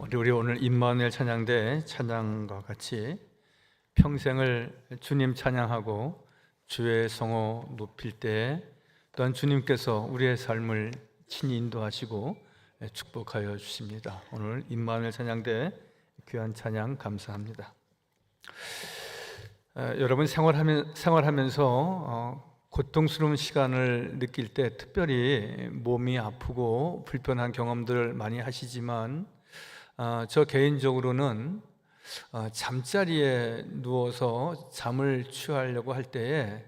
우리 오늘 임마누엘 찬양대 찬양과 같이 평생을 주님 찬양하고 주의 성호 높일 때 또한 주님께서 우리의 삶을 친히 인도하시고 축복하여 주십니다. 오늘 임마누엘 찬양대 귀한 찬양 감사합니다. 여러분 생활하면서 고통스러운 시간을 느낄 때 특별히 몸이 아프고 불편한 경험들을 많이 하시지만 저 개인적으로는 잠자리에 누워서 잠을 취하려고 할 때에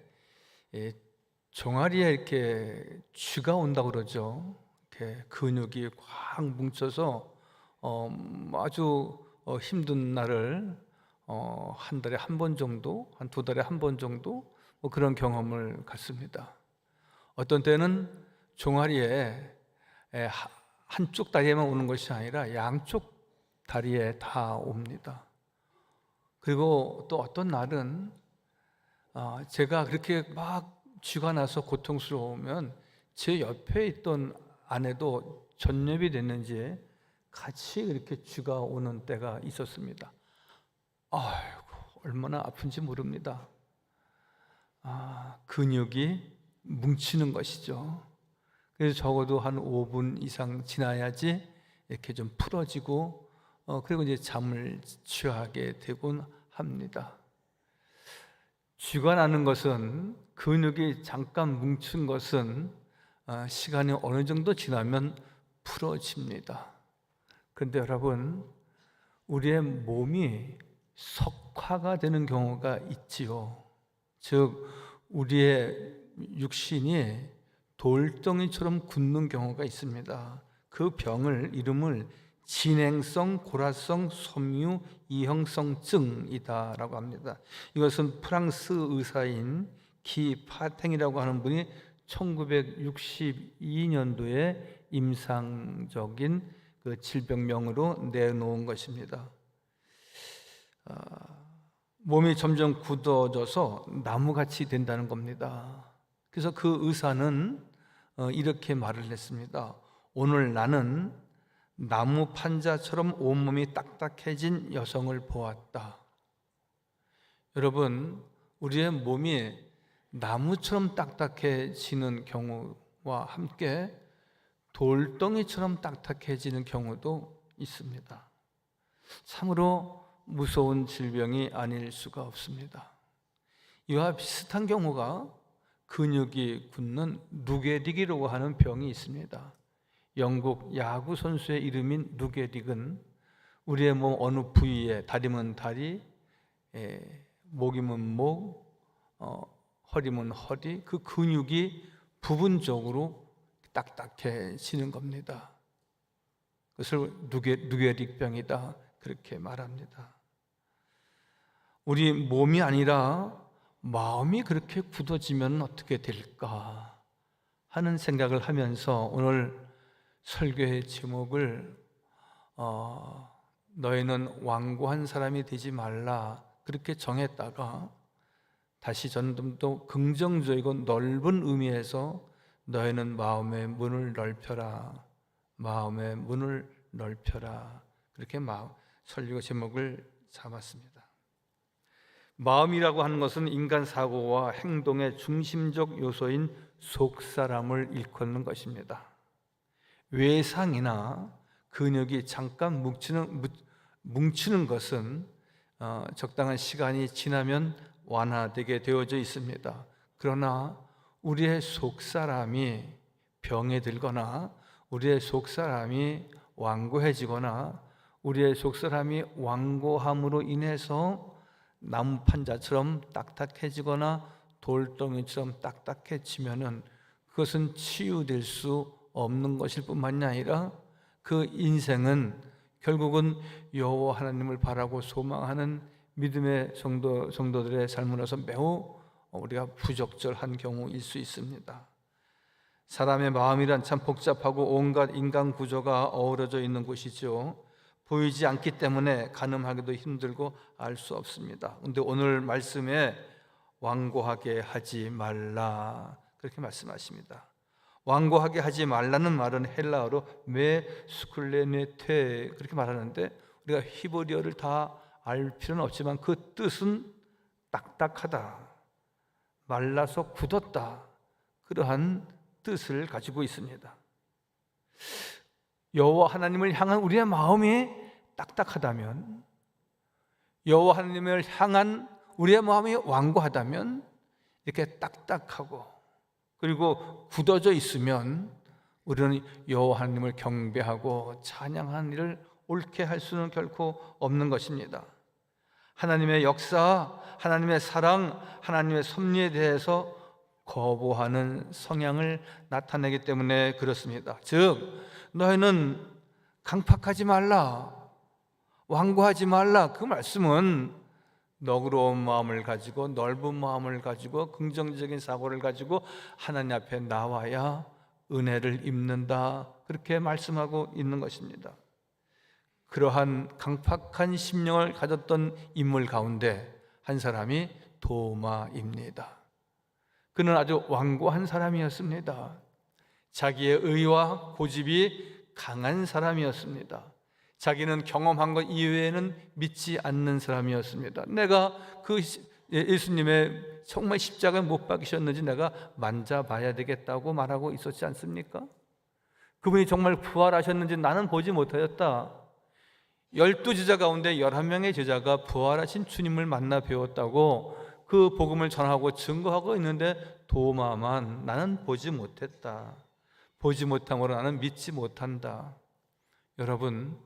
종아리에 이렇게 쥐가 온다고 그러죠. 이렇게 근육이 꽉 뭉쳐서 아주 힘든 날을 한 달에 한 번 정도, 한 두 달에 한 번 정도 그런 경험을 갖습니다. 어떤 때는 종아리에 한쪽 다리에만 오는 것이 아니라 양쪽 다리에 다 옵니다. 그리고 또 어떤 날은 제가 그렇게 막 쥐가 나서 고통스러우면 제 옆에 있던 아내도 전염이 됐는지 같이 이렇게 쥐가 오는 때가 있었습니다. 아이고, 얼마나 아픈지 모릅니다. 근육이 뭉치는 것이죠. 그래서 적어도 한 5분 이상 지나야지 이렇게 좀 풀어지고 그리고 이제 잠을 취하게 되곤 합니다. 쥐가 나는 것은, 근육이 잠깐 뭉친 것은 시간이 어느 정도 지나면 풀어집니다. 그런데 여러분, 우리의 몸이 석화가 되는 경우가 있지요. 즉 우리의 육신이 돌덩이처럼 굳는 경우가 있습니다. 그 병을 이름을 진행성 고라성 섬유 이형성증이다라고 합니다. 이것은 프랑스 의사인 기 파탱이라고 하는 분이 1962년도에 임상적인 그 질병명으로 내놓은 것입니다. 몸이 점점 굳어져서 나무같이 된다는 겁니다. 그래서 그 의사는 이렇게 말을 했습니다. 오늘 나는 나무 판자처럼 온몸이 딱딱해진 여성을 보았다. 여러분, 우리의 몸이 나무처럼 딱딱해지는 경우와 함께 돌덩이처럼 딱딱해지는 경우도 있습니다. 참으로 무서운 질병이 아닐 수가 없습니다. 이와 비슷한 경우가 근육이 굳는 누게릭이라고 하는 병이 있습니다. 영국 야구 선수의 이름인 누게릭은 우리의 몸 어느 부위에, 다리면 다리, 목이면 목, 허리면 허리, 그 근육이 부분적으로 딱딱해지는 겁니다. 그것을 누게릭병이다 그렇게 말합니다. 우리 몸이 아니라 마음이 그렇게 굳어지면 어떻게 될까 하는 생각을 하면서 오늘 설교의 제목을 너희는 완고한 사람이 되지 말라 그렇게 정했다가 다시 저는 좀 더 긍정적이고 넓은 의미에서 너희는 마음의 문을 넓혀라, 마음의 문을 넓혀라 그렇게 설교 제목을 잡았습니다. 마음이라고 하는 것은 인간 사고와 행동의 중심적 요소인 속사람을 일컫는 것입니다. 외상이나 근육이 잠깐 뭉치는 것은 적당한 시간이 지나면 완화되게 되어져 있습니다. 그러나 우리의 속사람이 병에 들거나 우리의 속사람이 완고해지거나 우리의 속사람이 완고함으로 인해서 나무판자처럼 딱딱해지거나 돌덩이처럼 딱딱해지면은 그것은 치유될 수 없는 것일 뿐만이 아니라 그 인생은 결국은 여호와 하나님을 바라고 소망하는 믿음의 성도들의 삶으로서 매우 우리가 부적절한 경우일 수 있습니다. 사람의 마음이란 참 복잡하고 온갖 인간 구조가 어우러져 있는 곳이죠. 보이지 않기 때문에 가늠하기도 힘들고 알 수 없습니다. 그런데 오늘 말씀에 완고하게 하지 말라 그렇게 말씀하십니다. 완고하게 하지 말라는 말은 헬라어로 메스쿨레네테 그렇게 말하는데, 우리가 히브리어를 다 알 필요는 없지만 그 뜻은 딱딱하다, 말라서 굳었다, 그러한 뜻을 가지고 있습니다. 여호와 하나님을 향한 우리의 마음이 딱딱하다면, 여호와 하나님을 향한 우리의 마음이 완고하다면, 이렇게 딱딱하고 그리고 굳어져 있으면 우리는 여호와 하나님을 경배하고 찬양하는 일을 옳게 할 수는 결코 없는 것입니다. 하나님의 역사, 하나님의 사랑, 하나님의 섭리에 대해서 거부하는 성향을 나타내기 때문에 그렇습니다. 즉, 너희는 강팍하지 말라, 완고하지 말라, 그 말씀은 너그러운 마음을 가지고, 넓은 마음을 가지고, 긍정적인 사고를 가지고 하나님 앞에 나와야 은혜를 입는다, 그렇게 말씀하고 있는 것입니다. 그러한 강팍한 심령을 가졌던 인물 가운데 한 사람이 도마입니다. 그는 아주 완고한 사람이었습니다. 자기의 의와 고집이 강한 사람이었습니다. 자기는 경험한 것 이외에는 믿지 않는 사람이었습니다. 내가 그 예수님의 정말 십자가에 못 박이셨는지 내가 만져봐야 되겠다고 말하고 있었지 않습니까? 그분이 정말 부활하셨는지 나는 보지 못하였다. 12제자 가운데 11명의 제자가 부활하신 주님을 만나 배웠다고 그 복음을 전하고 증거하고 있는데, 도마만 나는 보지 못했다, 보지 못함으로 나는 믿지 못한다. 여러분,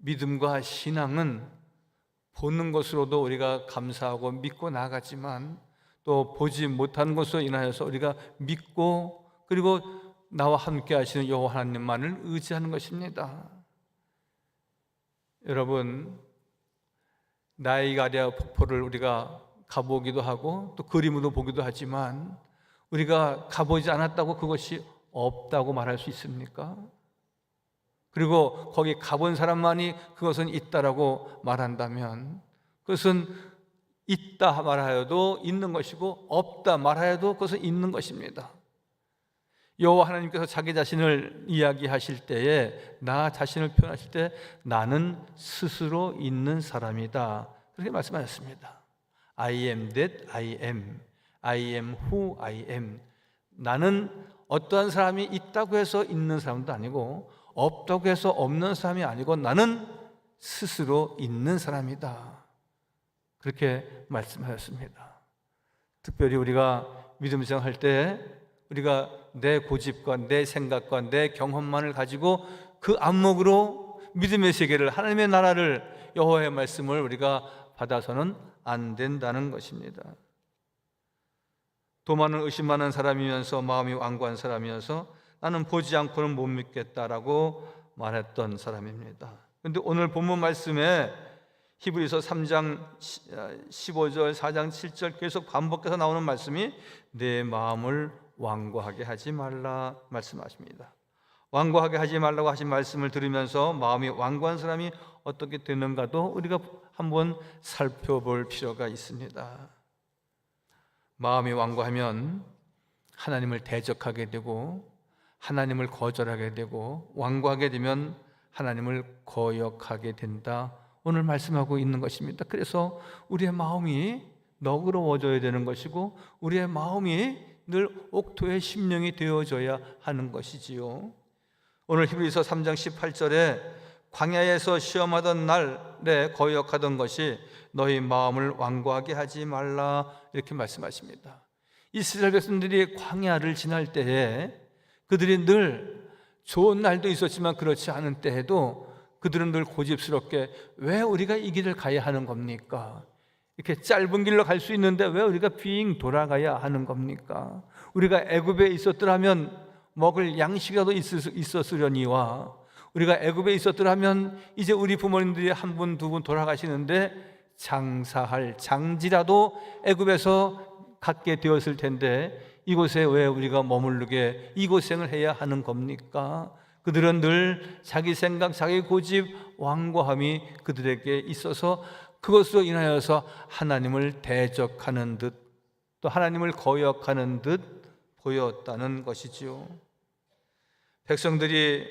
믿음과 신앙은 보는 것으로도 우리가 감사하고 믿고 나아가지만, 또 보지 못하는 것으로 인하여서 우리가 믿고 그리고 나와 함께 하시는 여호와 하나님만을 의지하는 것입니다. 여러분, 나이가랴 폭포를 우리가 가보기도 하고 또 그림으로 보기도 하지만, 우리가 가보지 않았다고 그것이 없다고 말할 수 있습니까? 그리고 거기 가본 사람만이 그것은 있다라고 말한다면, 그것은 있다 말하여도 있는 것이고 없다 말하여도 그것은 있는 것입니다. 여호와 하나님께서 자기 자신을 이야기하실 때에, 나 자신을 표현하실 때 나는 스스로 있는 사람이다, 그렇게 말씀하셨습니다. I am that I am, I am who I am. 나는 어떠한 사람이 있다고 해서 있는 사람도 아니고 없다고 해서 없는 사람이 아니고 나는 스스로 있는 사람이다, 그렇게 말씀하셨습니다. 특별히 우리가 믿음 생활할 때 우리가 내 고집과 내 생각과 내 경험만을 가지고 그 안목으로 믿음의 세계를, 하나님의 나라를, 여호와의 말씀을 우리가 받아서는 안 된다는 것입니다. 도마는 의심 많은 사람이면서 마음이 완고한 사람이어서 나는 보지 않고는 못 믿겠다라고 말했던 사람입니다. 그런데 오늘 본문 말씀에 히브리서 3장 15절, 4장 7절 계속 반복해서 나오는 말씀이 내 마음을 완고하게 하지 말라 말씀하십니다. 완고하게 하지 말라고 하신 말씀을 들으면서 마음이 완고한 사람이 어떻게 되는가도 우리가 한번 살펴볼 필요가 있습니다. 마음이 완고하면 하나님을 대적하게 되고 하나님을 거절하게 되고, 완고하게 되면 하나님을 거역하게 된다, 오늘 말씀하고 있는 것입니다. 그래서 우리의 마음이 너그러워져야 되는 것이고 우리의 마음이 늘 옥토의 심령이 되어져야 하는 것이지요. 오늘 히브리서 3장 18절에 광야에서 시험하던 날에 거역하던 것이 너희 마음을 완고하게 하지 말라, 이렇게 말씀하십니다. 이스라엘 백성들이 광야를 지날 때에 그들이 늘 좋은 날도 있었지만 그렇지 않은 때에도 그들은 늘 고집스럽게 왜 우리가 이 길을 가야 하는 겁니까? 이렇게 짧은 길로 갈 수 있는데 왜 우리가 빙 돌아가야 하는 겁니까? 우리가 애굽에 있었더라면 먹을 양식이라도 있었으려니와, 우리가 애굽에 있었더라면 이제 우리 부모님들이 한 분, 두 분 돌아가시는데 장사할 장지라도 애굽에서 갖게 되었을 텐데 이곳에 왜 우리가 머무르게 이 고생을 해야 하는 겁니까? 그들은 늘 자기 생각, 자기 고집, 완고함이 그들에게 있어서 그것으로 인하여서 하나님을 대적하는 듯, 또 하나님을 거역하는 듯 보였다는 것이지요. 백성들이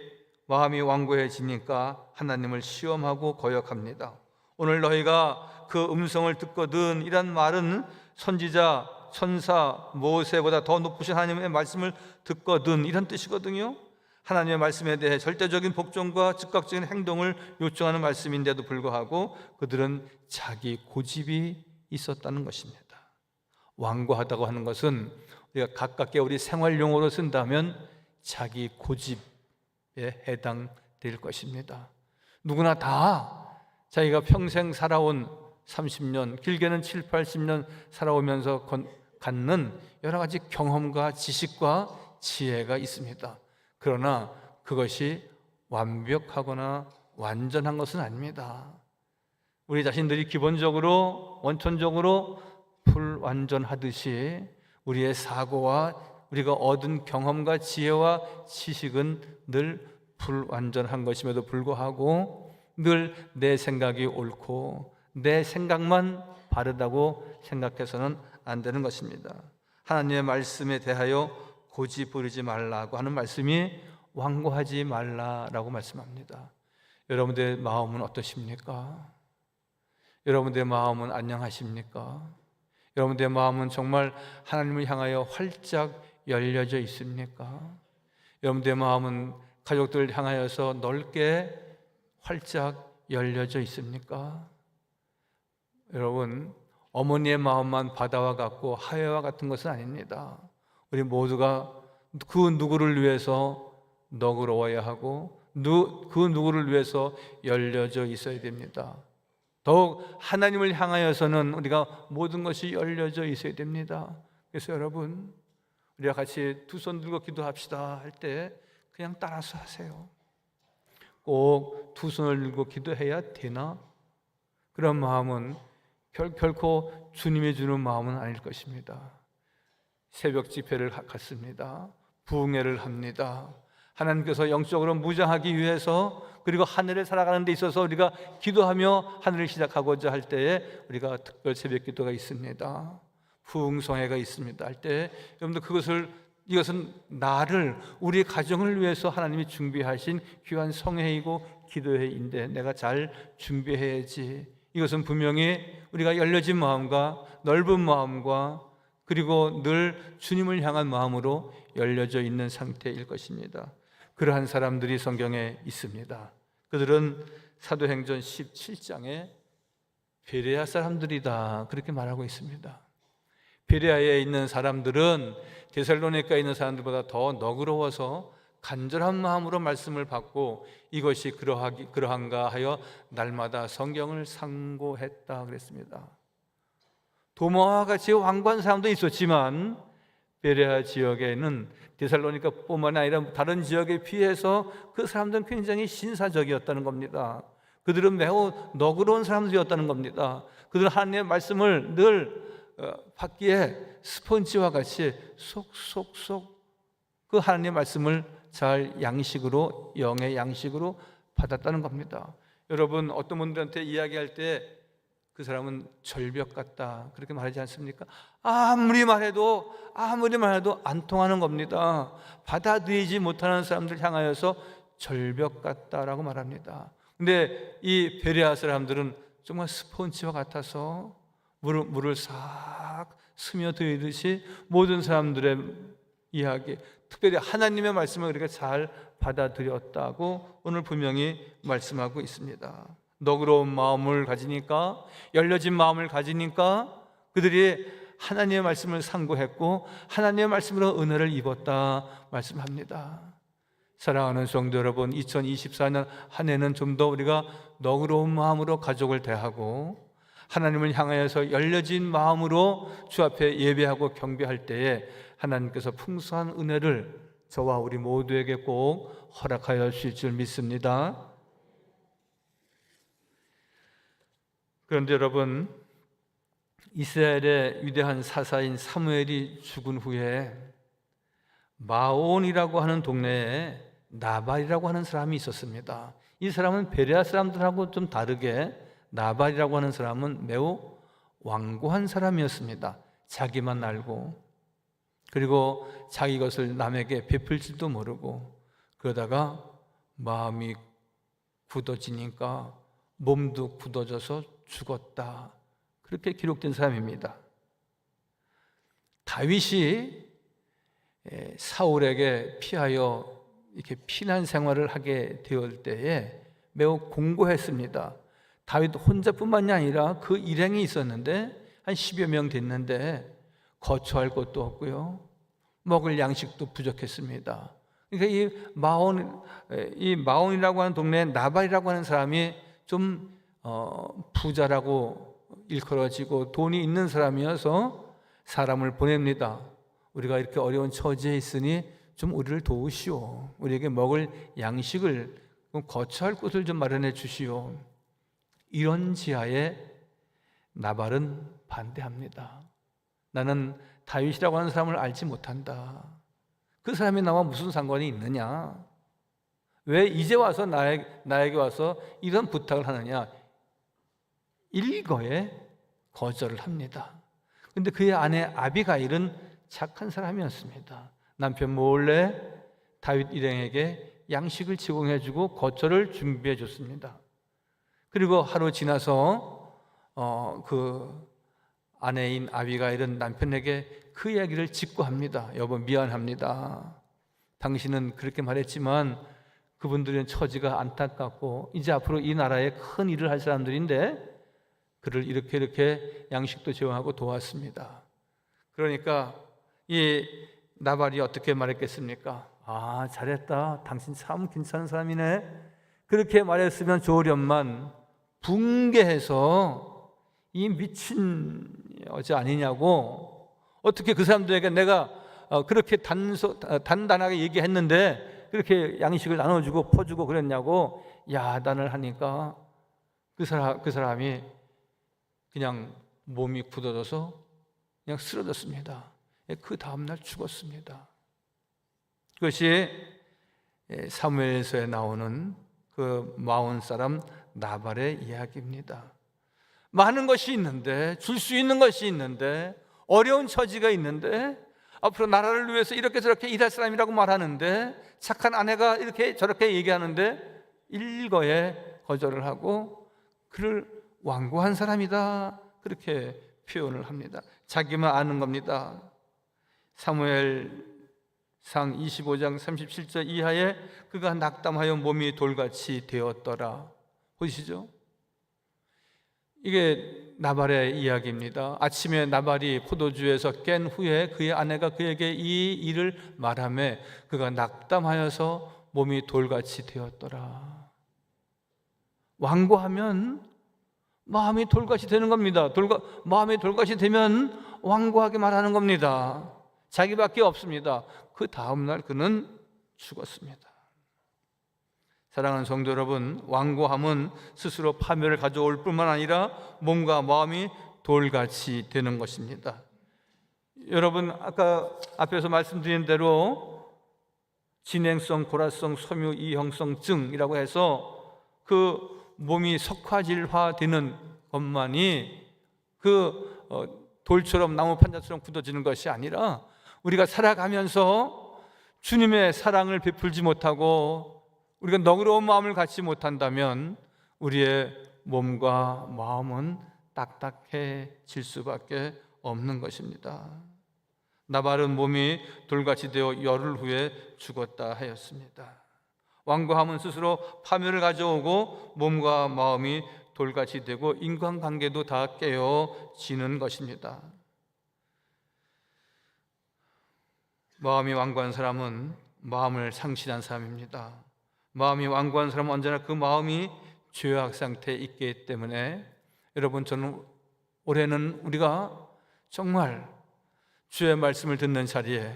마음이 완고해지니까 하나님을 시험하고 거역합니다. 오늘 너희가 그 음성을 듣거든, 이란 말은 선지자, 천사, 모세보다 더 높으신 하나님의 말씀을 듣거든, 이런 뜻이거든요. 하나님의 말씀에 대해 절대적인 복종과 즉각적인 행동을 요청하는 말씀인데도 불구하고 그들은 자기 고집이 있었다는 것입니다. 완고하다고 하는 것은 우리가 가깝게 우리 생활용어로 쓴다면 자기 고집에 해당될 것입니다. 누구나 다 자기가 평생 살아온 30년, 길게는 7, 80년 살아오면서 갖는 여러 가지 경험과 지식과 지혜가 있습니다. 그러나 그것이 완벽하거나 완전한 것은 아닙니다. 우리 자신들이 기본적으로, 원천적으로 불완전하듯이 우리의 사고와 우리가 얻은 경험과 지혜와 지식은 늘 불완전한 것임에도 불구하고 늘 내 생각이 옳고 내 생각만 바르다고 생각해서는 안 되는 것입니다. 하나님의 말씀에 대하여 고집 부리지 말라고 하는 말씀이 완고하지 말라라고 말씀합니다. 여러분들의 마음은 어떠십니까? 여러분들의 마음은 안녕하십니까? 여러분들의 마음은 정말 하나님을 향하여 활짝 열려져 있습니까? 여러분들의 마음은 가족들을 향하여서 넓게 활짝 열려져 있습니까? 여러분, 어머니의 마음만 바다와 같고 하회와 같은 것은 아닙니다. 우리 모두가 그 누구를 위해서 너그러워야 하고 그 누구를 위해서 열려져 있어야 됩니다. 더욱 하나님을 향하여서는 우리가 모든 것이 열려져 있어야 됩니다. 그래서 여러분, 우리가 같이 두 손 들고 기도합시다 할 때 그냥 따라서 하세요. 꼭 두 손을 들고 기도해야 되나? 그런 마음은 결코 주님이 주는 마음은 아닐 것입니다. 새벽 집회를 갖습니다. 부흥회를 합니다. 하나님께서 영적으로 무장하기 위해서, 그리고 하늘에 살아가는 데 있어서 우리가 기도하며 하늘을 시작하고자 할 때에 우리가 특별 새벽 기도가 있습니다. 부흥성회가 있습니다 할 때 여러분들 이것은 나를, 우리 가정을 위해서 하나님이 준비하신 귀한 성회이고 기도회인데 내가 잘 준비해야지. 이것은 분명히 우리가 열려진 마음과 넓은 마음과 그리고 늘 주님을 향한 마음으로 열려져 있는 상태일 것입니다. 그러한 사람들이 성경에 있습니다. 그들은 사도행전 17장에 베레아 사람들이다 그렇게 말하고 있습니다. 베레아에 있는 사람들은 데살로니가에 있는 사람들보다 더 너그러워서 간절한 마음으로 말씀을 받고 이것이 그러한가 하여 날마다 성경을 상고했다 그랬습니다. 도마와 같이 완고한 사람도 있었지만 베레아 지역에는 데살로니가뿐만 아니라 다른 지역에 비해서 그 사람들은 굉장히 신사적이었다는 겁니다. 그들은 매우 너그러운 사람들이었다는 겁니다. 그들은 하나님의 말씀을 늘 받기에 스펀지와 같이 쏙쏙쏙 그 하나님의 말씀을 잘 양식으로, 영의 양식으로 받았다는 겁니다. 여러분, 어떤 분들한테 이야기할 때 그 사람은 절벽 같다 그렇게 말하지 않습니까? 아무리 말해도 안 통하는 겁니다. 받아들이지 못하는 사람들 향하여서 절벽 같다라고 말합니다. 근데 이 베레아 사람들은 정말 스폰지와 같아서 물을 싹 스며들듯이 모든 사람들의 이야기, 특별히 하나님의 말씀을 우리가 잘 받아들였다고 오늘 분명히 말씀하고 있습니다. 너그러운 마음을 가지니까, 열려진 마음을 가지니까 그들이 하나님의 말씀을 상고했고 하나님의 말씀으로 은혜를 입었다 말씀합니다. 사랑하는 성도 여러분, 2024년 한 해는 좀 더 우리가 너그러운 마음으로 가족을 대하고 하나님을 향하여서 열려진 마음으로 주 앞에 예배하고 경배할 때에 하나님께서 풍성한 은혜를 저와 우리 모두에게 꼭 허락하여 주실 줄 믿습니다. 그런데 여러분, 이스라엘의 위대한 사사인 사무엘이 죽은 후에 마온이라고 하는 동네에 나발이라고 하는 사람이 있었습니다. 이 사람은 베레아 사람들하고 좀 다르게 나발이라고 하는 사람은 매우 완고한 사람이었습니다. 자기만 알고 그리고 자기 것을 남에게 베풀 줄도 모르고, 그러다가 마음이 굳어지니까 몸도 굳어져서 죽었다. 그렇게 기록된 사람입니다. 다윗이 사울에게 피하여 이렇게 피난 생활을 하게 되었을 때에 매우 공고했습니다. 다윗 혼자뿐만이 아니라 그 일행이 있었는데 한 10여 명 됐는데 거처할 곳도 없고요, 먹을 양식도 부족했습니다. 그러니까 이 마온이라고 하는 동네에 나발이라고 하는 사람이 좀 부자라고 일컬어지고 돈이 있는 사람이어서 사람을 보냅니다. 우리가 이렇게 어려운 처지에 있으니 좀 우리를 도우시오. 우리에게 먹을 양식을, 거처할 곳을 좀 마련해 주시오. 이런 지하에 나발은 반대합니다. 나는 다윗이라고 하는 사람을 알지 못한다. 그 사람이 나와 무슨 상관이 있느냐? 왜 이제 와서 나에게 와서 이런 부탁을 하느냐? 일거에 거절을 합니다. 그런데 그의 아내 아비가일은 착한 사람이었습니다. 남편 몰래 다윗 일행에게 양식을 제공해주고 거처를 준비해 줬습니다. 그리고 하루 지나서 그 아내인 아비가일은 남편에게 그 이야기를 직구합니다. 여보, 미안합니다. 당신은 그렇게 말했지만 그분들은 처지가 안타깝고 이제 앞으로 이 나라에 큰 일을 할 사람들인데 그를 이렇게 양식도 제공하고 도왔습니다. 그러니까 이 나발이 어떻게 말했겠습니까? 아, 잘했다. 당신 참 괜찮은 사람이네. 그렇게 말했으면 좋으련만 붕괴해서 이 미친 여자 아니냐고, 어떻게 그 사람들에게 내가 그렇게 단단하게 얘기했는데 그렇게 양식을 나눠주고 퍼주고 그랬냐고 야단을 하니까 그 사람이 그냥 몸이 굳어져서 그냥 쓰러졌습니다. 그 다음날 죽었습니다. 그것이 사무엘서에 나오는 그 마온 사람 나발의 이야기입니다. 많은 것이 있는데, 줄 수 있는 것이 있는데, 어려운 처지가 있는데, 앞으로 나라를 위해서 이렇게 저렇게 일할 사람이라고 말하는데, 착한 아내가 이렇게 저렇게 얘기하는데 일거에 거절을 하고 그를 완고한 사람이다, 그렇게 표현을 합니다. 자기만 아는 겁니다. 사무엘상 25장 37절 이하에 그가 낙담하여 몸이 돌같이 되었더라. 보시죠? 이게 나발의 이야기입니다. 아침에 나발이 포도주에서 깬 후에 그의 아내가 그에게 이 일을 말하매 그가 낙담하여서 몸이 돌같이 되었더라. 완고하면 마음이 돌같이 되는 겁니다. 마음이 돌같이 되면 완고하게 말하는 겁니다. 자기밖에 없습니다. 그 다음날 그는 죽었습니다. 사랑하는 성도 여러분, 완고함은 스스로 파멸을 가져올 뿐만 아니라 몸과 마음이 돌같이 되는 것입니다. 여러분, 아까 앞에서 말씀드린 대로 진행성, 골화성, 섬유 이형성증이라고 해서 그 몸이 석화질화되는 것만이 그 돌처럼 나무 판자처럼 굳어지는 것이 아니라 우리가 살아가면서 주님의 사랑을 베풀지 못하고 우리가 너그러운 마음을 갖지 못한다면 우리의 몸과 마음은 딱딱해질 수밖에 없는 것입니다. 나발은 몸이 돌같이 되어 열흘 후에 죽었다 하였습니다. 완고함은 스스로 파멸을 가져오고 몸과 마음이 돌같이 되고 인간관계도 다 깨어지는 것입니다. 마음이 완고한 사람은 마음을 상실한 사람입니다. 마음이 완고한 사람은 언제나 그 마음이 죄악 상태에 있기 때문에 여러분, 저는 올해는 우리가 정말 주의 말씀을 듣는 자리에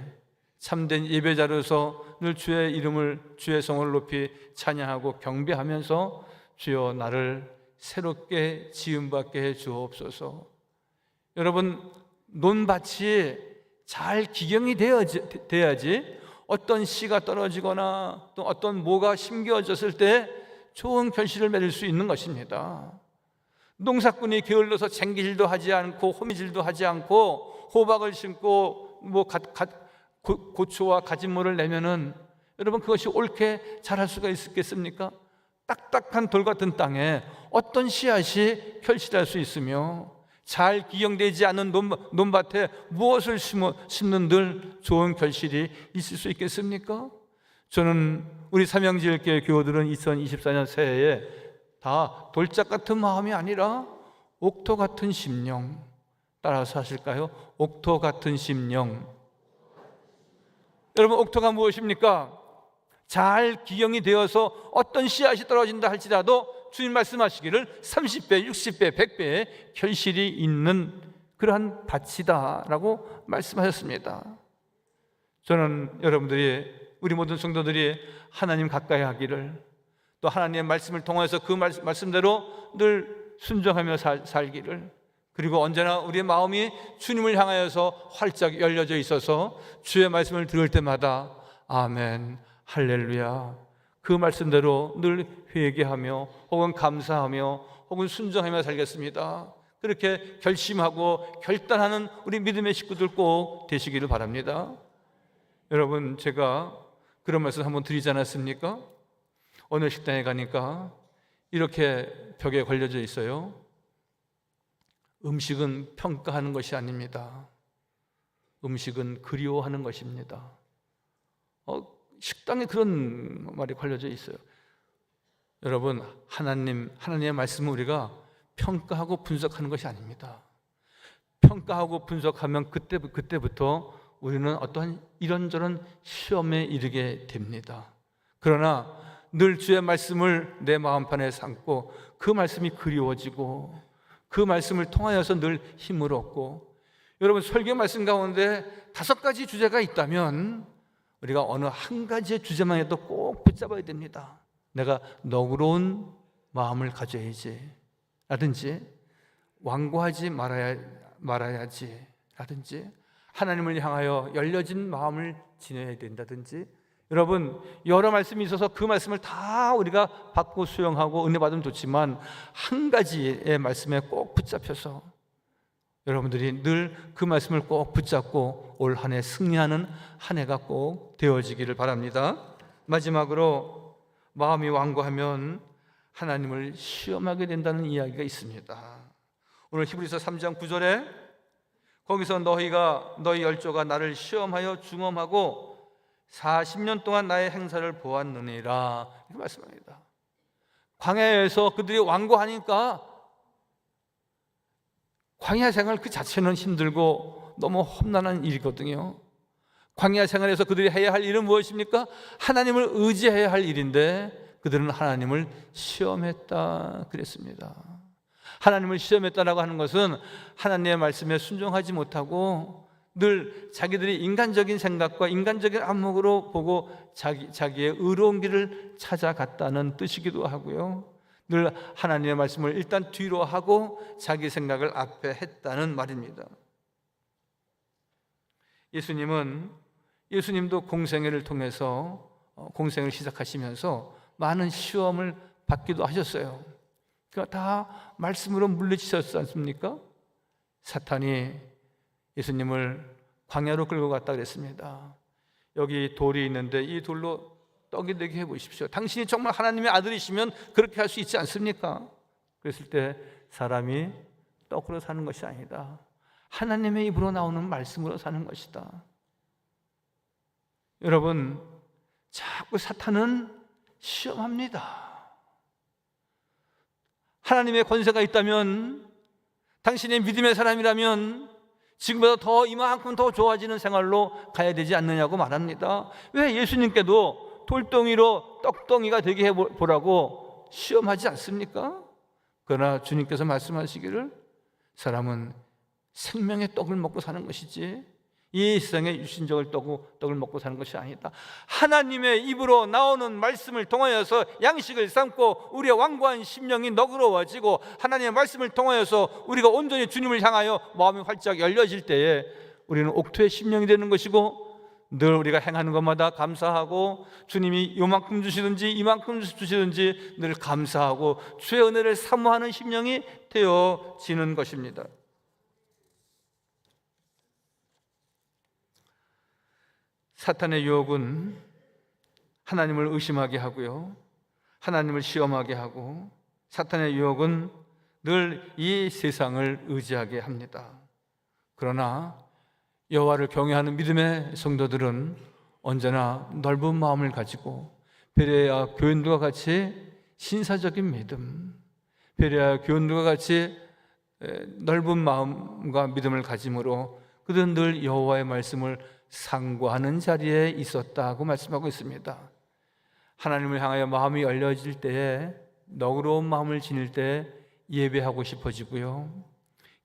참된 예배자로서 늘 주의 이름을, 주의 성을 높이 찬양하고 경배하면서 주여 나를 새롭게 지음받게 해 주옵소서. 여러분, 논밭이 잘 기경이 돼야지 어떤 씨가 떨어지거나 또 어떤 모가 심겨졌을 때 좋은 결실을 맺을 수 있는 것입니다. 농사꾼이 게을러서 쟁기질도 하지 않고 호미질도 하지 않고 호박을 심고 고초와 가진모를 내면은 여러분 그것이 옳게 자랄 수가 있겠습니까? 딱딱한 돌 같은 땅에 어떤 씨앗이 결실할 수 있으며 잘 기경되지 않은 논밭에 무엇을 심는들 좋은 결실이 있을 수 있겠습니까? 저는 우리 삼양지역교회 교우들은 2024년 새해에 다 돌짝 같은 마음이 아니라 옥토 같은 심령, 따라서 하실까요? 옥토 같은 심령. 여러분 옥토가 무엇입니까? 잘 기경이 되어서 어떤 씨앗이 떨어진다 할지라도 주님 말씀하시기를 30배, 60배, 100배의 결실이 있는 그러한 밭이다 라고 말씀하셨습니다. 저는 여러분들이, 우리 모든 성도들이 하나님 가까이 하기를, 또 하나님의 말씀을 통해서 그 말씀대로 늘 순종하며 살기를, 그리고 언제나 우리의 마음이 주님을 향하여서 활짝 열려져 있어서 주의 말씀을 들을 때마다 아멘, 할렐루야, 그 말씀대로 늘 회개하며 혹은 감사하며 혹은 순종하며 살겠습니다. 그렇게 결심하고 결단하는 우리 믿음의 식구들 꼭 되시기를 바랍니다. 여러분, 제가 그런 말씀 한번 드리지 않았습니까? 어느 식당에 가니까 이렇게 벽에 걸려져 있어요. 음식은 평가하는 것이 아닙니다. 음식은 그리워하는 것입니다. 식당에 그런 말이 걸려져 있어요. 여러분, 하나님의 말씀은 우리가 평가하고 분석하는 것이 아닙니다. 평가하고 분석하면 그때부터 우리는 어떠한 이런저런 시험에 이르게 됩니다. 그러나 늘 주의 말씀을 내 마음판에 삼고 그 말씀이 그리워지고 그 말씀을 통하여서 늘 힘을 얻고, 여러분 설교 말씀 가운데 5가지 주제가 있다면 우리가 어느 한 가지의 주제만 해도 꼭 붙잡아야 됩니다. 내가 너그러운 마음을 가져야지 라든지, 완고하지 말아야지 라든지, 하나님을 향하여 열려진 마음을 지녀야 된다든지, 여러분 여러 말씀이 있어서 그 말씀을 다 우리가 받고 수용하고 은혜 받으면 좋지만 한 가지의 말씀에 꼭 붙잡혀서 여러분들이 늘 그 말씀을 꼭 붙잡고 올 한 해 승리하는 한 해가 꼭 되어지기를 바랍니다. 마지막으로 마음이 완고하면 하나님을 시험하게 된다는 이야기가 있습니다. 오늘 히브리서 3장 9절에 거기서 너희 열조가 나를 시험하여 중험하고 40년 동안 나의 행사를 보았느니라 이렇게 말씀합니다. 광야에서 그들이 완고하니까, 광야 생활 그 자체는 힘들고 너무 험난한 일이거든요. 광야 생활에서 그들이 해야 할 일은 무엇입니까? 하나님을 의지해야 할 일인데 그들은 하나님을 시험했다 그랬습니다. 하나님을 시험했다라고 하는 것은 하나님의 말씀에 순종하지 못하고 늘 자기들이 인간적인 생각과 인간적인 안목으로 보고 자기의 의로운 길을 찾아갔다는 뜻이기도 하고요, 늘 하나님의 말씀을 일단 뒤로 하고 자기 생각을 앞에 했다는 말입니다. 예수님도 공생애를 통해서 공생을 시작하시면서 많은 시험을 받기도 하셨어요. 그러니까 다 말씀으로 물리치셨지 않습니까? 사탄이 예수님을 광야로 끌고 갔다 그랬습니다. 여기 돌이 있는데 이 돌로 떡이 되게 해보십시오. 당신이 정말 하나님의 아들이시면 그렇게 할 수 있지 않습니까? 그랬을 때 사람이 떡으로 사는 것이 아니다, 하나님의 입으로 나오는 말씀으로 사는 것이다. 여러분, 자꾸 사탄은 시험합니다. 하나님의 권세가 있다면, 당신의 믿음의 사람이라면 지금보다 더 이만큼 더 좋아지는 생활로 가야 되지 않느냐고 말합니다. 왜 예수님께도 돌덩이로 떡덩이가 되게 해보라고 시험하지 않습니까? 그러나 주님께서 말씀하시기를 사람은 생명의 떡을 먹고 사는 것이지 이 세상의 육신적인 떡을 먹고 사는 것이 아니다. 하나님의 입으로 나오는 말씀을 통하여서 양식을 삼고 우리의 완고한 심령이 너그러워지고 하나님의 말씀을 통하여서 우리가 온전히 주님을 향하여 마음이 활짝 열려질 때에 우리는 옥토의 심령이 되는 것이고, 늘 우리가 행하는 것마다 감사하고 주님이 요만큼 주시든지 이만큼 주시든지 늘 감사하고 주의 은혜를 사모하는 심령이 되어지는 것입니다. 사탄의 유혹은 하나님을 의심하게 하고요, 하나님을 시험하게 하고, 사탄의 유혹은 늘 이 세상을 의지하게 합니다. 그러나 여호와를 경외하는 믿음의 성도들은 언제나 넓은 마음을 가지고 베레아 교인들과 같이 신사적인 믿음, 베레아 교인들과 같이 넓은 마음과 믿음을 가짐으로 그들은 늘 여호와의 말씀을 상고하는 자리에 있었다고 말씀하고 있습니다. 하나님을 향하여 마음이 열려질 때에, 너그러운 마음을 지닐 때 예배하고 싶어지고요,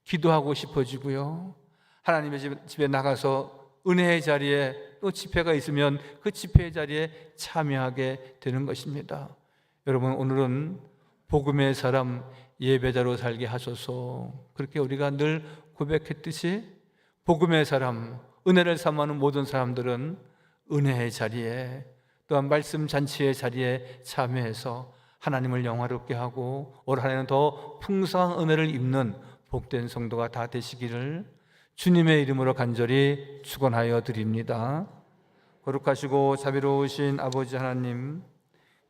기도하고 싶어지고요, 하나님의 집에 나가서 은혜의 자리에, 또 집회가 있으면 그 집회의 자리에 참여하게 되는 것입니다. 여러분, 오늘은 복음의 사람 예배자로 살게 하소서. 그렇게 우리가 늘 고백했듯이 복음의 사람, 은혜를 사모하는 모든 사람들은 은혜의 자리에, 또한 말씀 잔치의 자리에 참여해서 하나님을 영화롭게 하고 올 한 해는 더 풍성한 은혜를 입는 복된 성도가 다 되시기를 주님의 이름으로 간절히 축원하여 드립니다. 거룩하시고 자비로우신 아버지 하나님,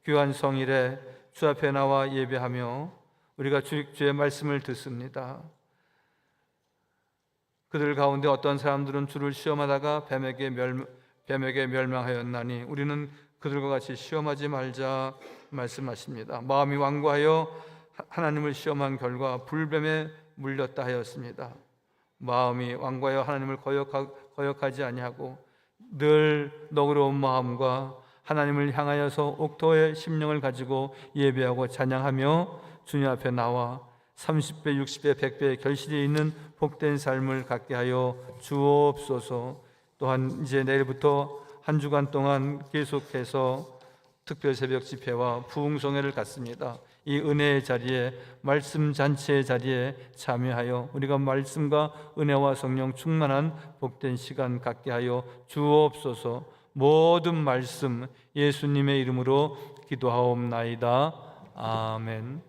귀한 성일에 주 앞에 나와 예배하며 우리가 주의 말씀을 듣습니다. 그들 가운데 어떤 사람들은 주를 시험하다가 뱀에게 멸망하였나니 우리는 그들과 같이 시험하지 말자 말씀하십니다. 마음이 완고하여 하나님을 시험한 결과 불뱀에 물렸다 하였습니다. 마음이 완고하여 하나님을 거역하지 아니하고 늘 너그러운 마음과 하나님을 향하여서 옥토의 심령을 가지고 예배하고 찬양하며 주님 앞에 나와 30배, 60배, 100배의 결실이 있는 복된 삶을 갖게 하여 주옵소서. 또한 이제 내일부터 한 주간 동안 계속해서 특별 새벽 집회와 부흥성회를 갖습니다. 이 은혜의 자리에, 말씀 잔치의 자리에 참여하여 우리가 말씀과 은혜와 성령 충만한 복된 시간 갖게 하여 주옵소서. 모든 말씀 예수님의 이름으로 기도하옵나이다. 아멘.